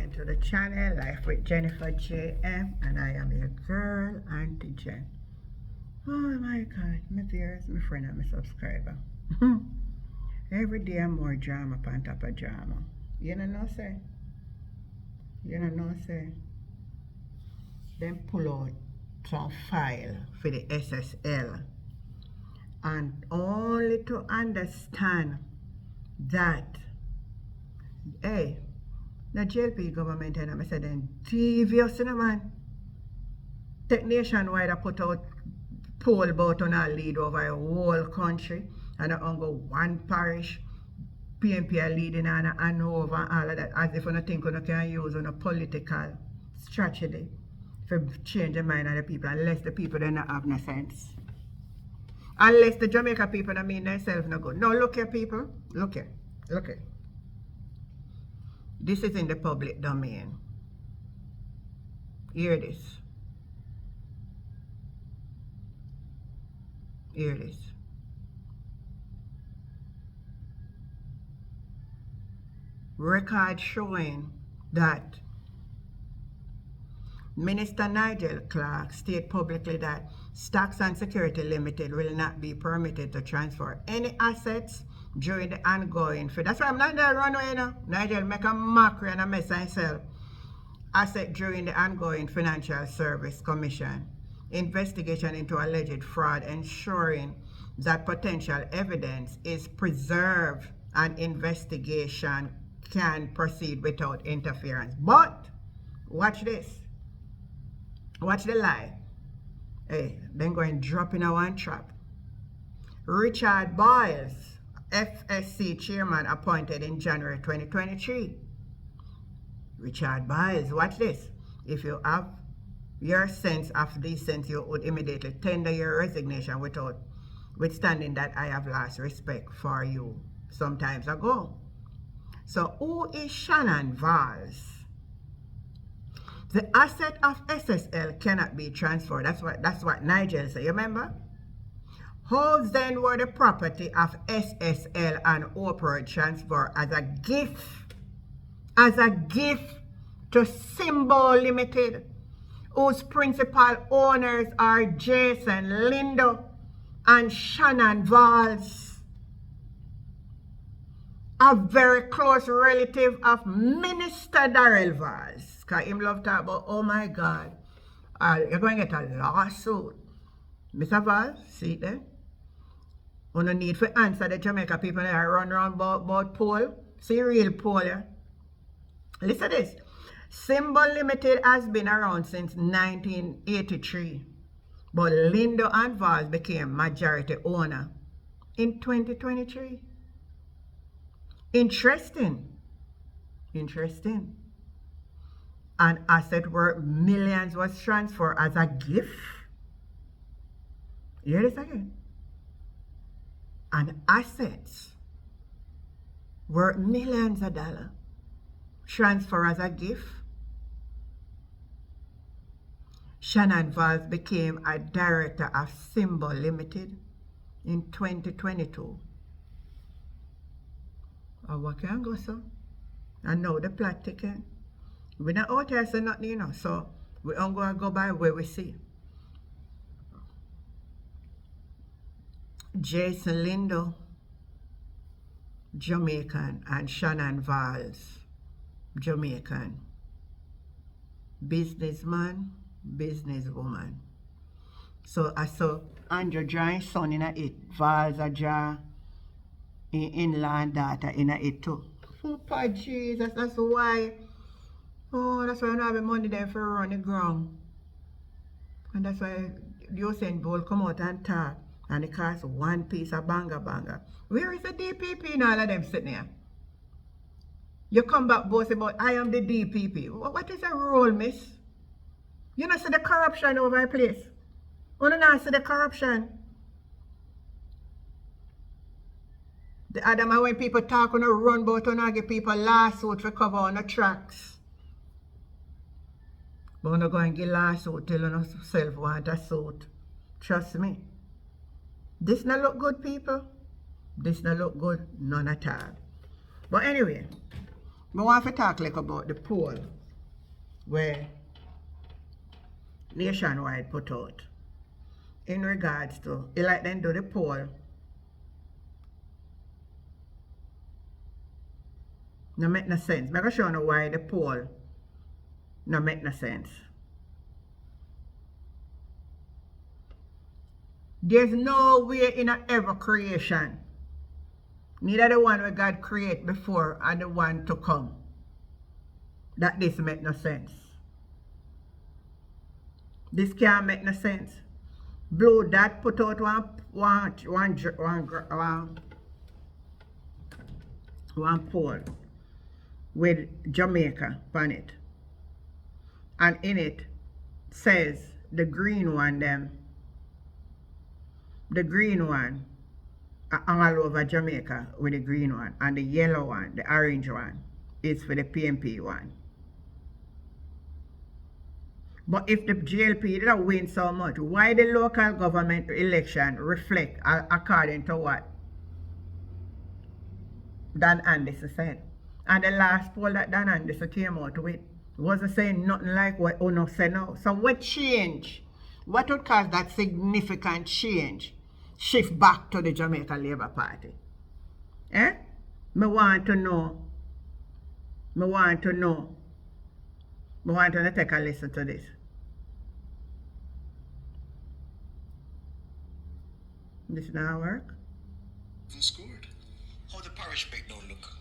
again to the channel, Life with Jennifer JM, and I am your girl, Auntie Jen. Oh my God, my viewers, my friend, and my subscriber. Every day more drama on top of drama. You know say? You know say? Then pull out some file for the SSL, and only to understand that, hey, the JLP government and I said then devious, you know, man. Take nationwide I put out poll about on our lead over a whole country, and I go one parish. PNP are leading and over all of that, as if you think you can use on a political strategy for change the mind of the people, unless the people don't have no sense. Unless the Jamaica people don't mean themselves no good. No, look here, people. Look here. Look here. This is in the public domain. Hear this. Hear this. Record showing that Minister Nigel Clark stated publicly that Stocks and Security Limited will not be permitted to transfer any assets during the ongoing. That's why I'm not there runaway, you know. Nigel make a mockery and a mess of himself. Asset during the ongoing Financial Service Commission investigation into alleged fraud, ensuring that potential evidence is preserved and investigation can proceed without interference. But watch this. Watch the lie. Hey, then go and drop in a one trap. Richard Boyles, FSC chairman, appointed in January 2023. Richard Boyles, watch this. If you have your sense of decent, you would immediately tender your resignation withstanding that I have lost respect for you some times ago. So who is Shannon Valls? The asset of SSL cannot be transferred. That's what Nigel said. You remember? Holds then were the property of SSL and Oprah transfer as a gift to Symbol Limited, whose principal owners are Jason Lindo and Shannon Valls, a very close relative of Minister Darrell Valls. Because him love talk about, oh my God, you're going to get a lawsuit. Mr. Valls, see it there? You no need to answer the Jamaica people that run around about poll. See real poll, yeah? Listen to this. Symbol Limited has been around since 1983. But Lindo and Valls became majority owner in 2023. Interesting. An asset worth millions was transferred as a gift. Hear this again. An assets worth millions of dollars transfer as a gift. Shannon Valls became a director of Symbol Limited in 2022. Or what can go so? And now the plot thicken. We're not out here saying nothing, you know, so we don't go by where we see. Jason Lindo, Jamaican, and Shannon Valls, Jamaican. Businessman, businesswoman. So I saw Andrew drawing son in it, Valls a draw in-law daughter in it too. Oh, Jesus, that's why. Oh, that's why I don't have the money there for run the ground. And that's why Usain Bolt come out and talk. And it costs one piece of banga. Where is the DPP and all of them sitting here? You come back boast about, I am the DPP. What is a role, miss? You don't see the corruption over the place. You don't see the corruption. The other man when people talk on a run about on give people lawsuit for cover on the tracks. But I'm not going to get lawsuit till you yourself want a suit. Trust me. This not look good, people. This not look good, none at all. But anyway, I want to talk like about the poll where Nationwide put out in regards to, you like them do the poll. No make no sense. I'm going to show you why the poll no make no sense. There's no way in a ever creation, neither the one where God create before and the one to come, that this make no sense. This can't make no sense. Bluedot put out one poll with Jamaica on it, and in it says the green one all over Jamaica with the green one, and the yellow one, the orange one, is for the PNP one. But if the GLP didn't win so much, why the local government election reflect according to what Dan Anderson said? And the last poll that Dan Anderson came out with wasn't saying nothing like what Uno said now. So what change? What would cause that significant change? Shift back to the Jamaica Labour Party. Eh? Me want to know. Me want to take a listen to this. This now work? Scored. How the parish breakdown look?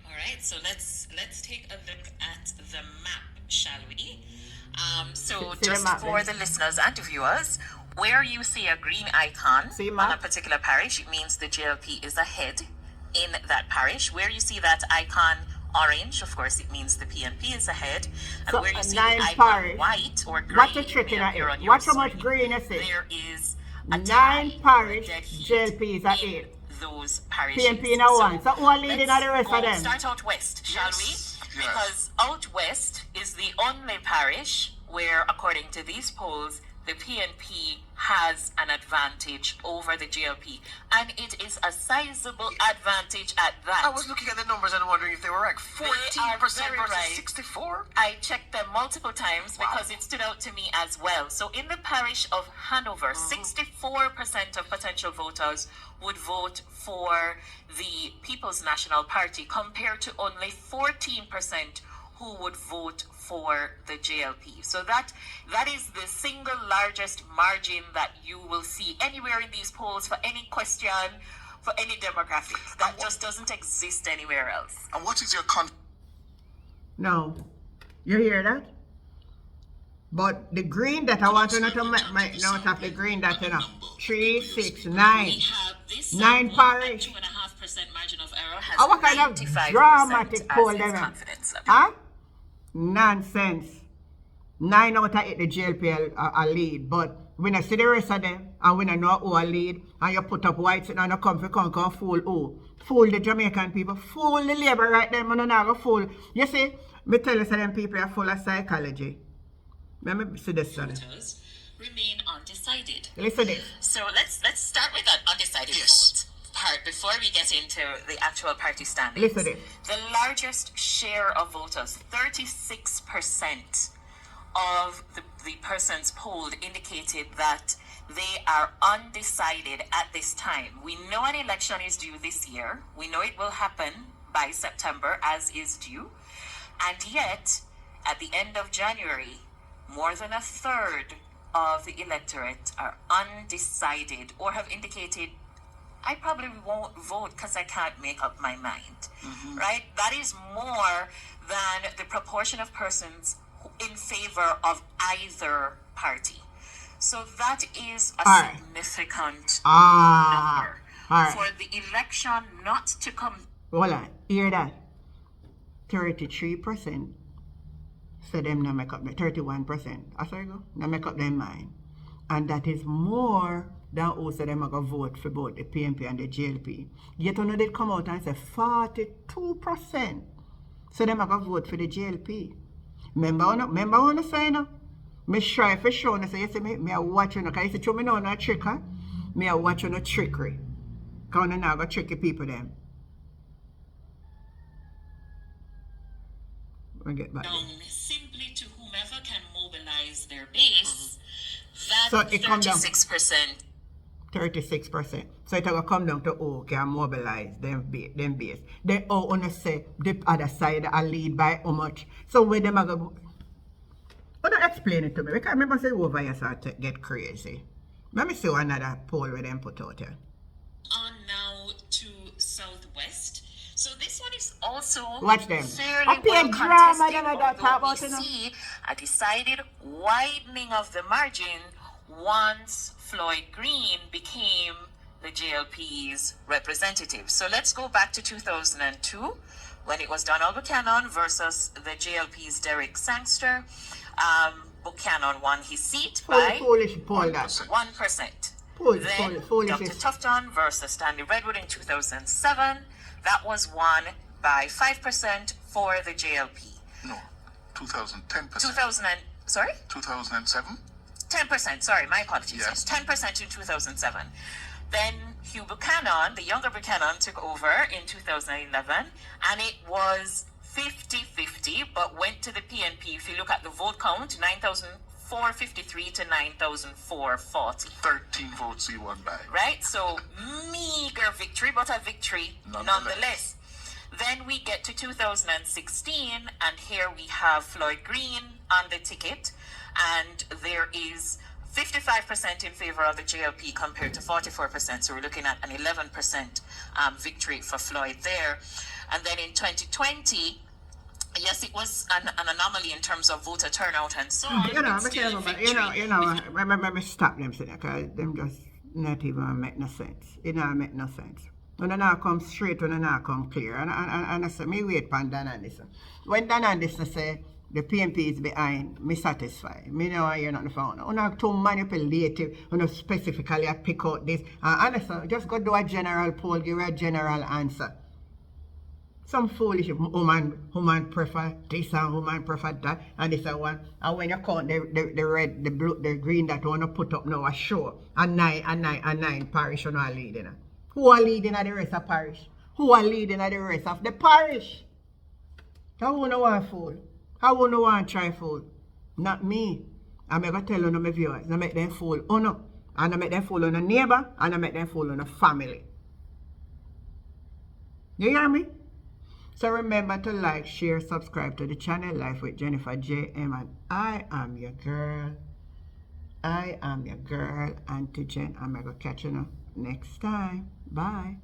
All right, so let's take a look at the map, shall we? So just for the listeners and viewers, where you see a green icon on a particular parish, it means the JLP is ahead in that parish. Where you see that icon orange, of course, it means the PNP is ahead. And so where you see the icon white or green, what's the trick in that? Watch how much green is it? There is a 9 parish, JLP is at 8. Those parishes. PNP in a 1. So who are leading the rest of them? Start out west, shall we? Because out west is the only parish where, according to these polls, the PNP has an advantage over the GLP, and it is a sizable advantage at that. I was looking at the numbers and wondering if they were like 14% versus 64. I checked them multiple times because it stood out to me as well. So in the parish of Hanover, 64% of potential voters would vote for the People's National Party compared to only 14% who would vote for the JLP. So that is the single largest margin that you will see anywhere in these polls for any question, for any demographic. That just doesn't exist anywhere else. And what is your No. You hear that? But the green that I want to make note of, the green that 3, 6, 9. 9 parish. 2.5% margin of error has what kind of dramatic poll there? Huh? Nonsense. 9 out of 8 the JLP are lead, but when I see the rest of them and when I know who are lead, and you put up whites and you come fool who? Fool the Jamaican people, fool the labor right there, and not go fool. You see, me tell you, them people are full of psychology. Let me see this one. Remain undecided. Listen to this. So let's start with that undecided vote part before we get into the actual party standings. Listen to this. The largest share of voters, 36% of the persons polled, indicated that they are undecided at this time. We know an election is due this year. We know it will happen by September, as is due. And yet, at the end of January, more than a third of the electorate are undecided or have indicated, I probably won't vote because I can't make up my mind. Right? That is more than the proportion of persons in favor of either party. So that is a significant number. For the election not to come. Hold on, hear that? 33% say them not make up, 31%. I say go, not make up their mind. And that is more than who say them are going to vote for both the PNP and the JLP. Yet when they come out and say 42%. So them are going to vote for the JLP. Remember what I say now? Me try for sure and say, you see me are watching, because you see, me know no trick, huh? Me are watching no trickery. Because I'm not going to trick the people them. we get back. Down simply to whomever can mobilize their base. So That it come down 36%. 36%. So it will come down to who can mobilize them base. Then how wanna say the other side are lead by how much. So where them are go. But explain it to me. Because remember say over here start to get crazy. Let me see another poll where them put out here. On now to Southwest. So this one is also Watch them. fairly Up here, well drama, contested, them like that, talk although about we it now. see a decided widening of the margin once Floyd Green became the JLP's representative. So let's go back to 2002 when it was Donald Buchanan versus the JLP's Derek Sangster. Buchanan won his seat by Foolish poll that. 1%. Then Foolish. Dr. Tufton versus Stanley Redwood in 2007. That was won by 5% for the JLP. No, 10%. 2007? 10%, sorry, my apologies. Yes. 10% in 2007. Then Hugh Buchanan, the younger Buchanan, took over in 2011, and it was 50-50, but went to the PNP. If you look at the vote count, 9,453 to 9,440. 13 votes he won by. Right? So, meager victory, but a victory nonetheless. Then we get to 2016, and here we have Floyd Green on the ticket, and there is 55% in favor of the JLP compared to 44%. So we're looking at an 11% victory for Floyd there. And then in 2020, yes, it was an anomaly in terms of voter turnout and so on. Let me stop them saying because them just not even make no sense. It not make no sense. When I now come straight, when I now come clear. And I say, me wait for Dan Anderson. When Dan Anderson say, the PNP is behind, me satisfied. Me know I hear nothing from you. You know, too manipulative, you know, specifically I pick out this. Anderson, just go do a general poll, give her a general answer. Some foolish woman prefer this and woman prefer that, and this and one. And when you count the red, the blue, the green that you want to put up now, a show, a nine parish you know leading. Who are leading at the rest of parish? Who are leading at the rest of the parish? How wanna want fool? How wanna want try fool? Not me. I'm gonna tell you my viewers, I make them fool on no. And I make them fool on a neighbor, and I make them fool on a family. You hear me? So remember to like, share, subscribe to the channel Life with Jennifer J.M. And I am your girl. I am your girl, Auntie Jen. I'm going to catch you next time. Bye.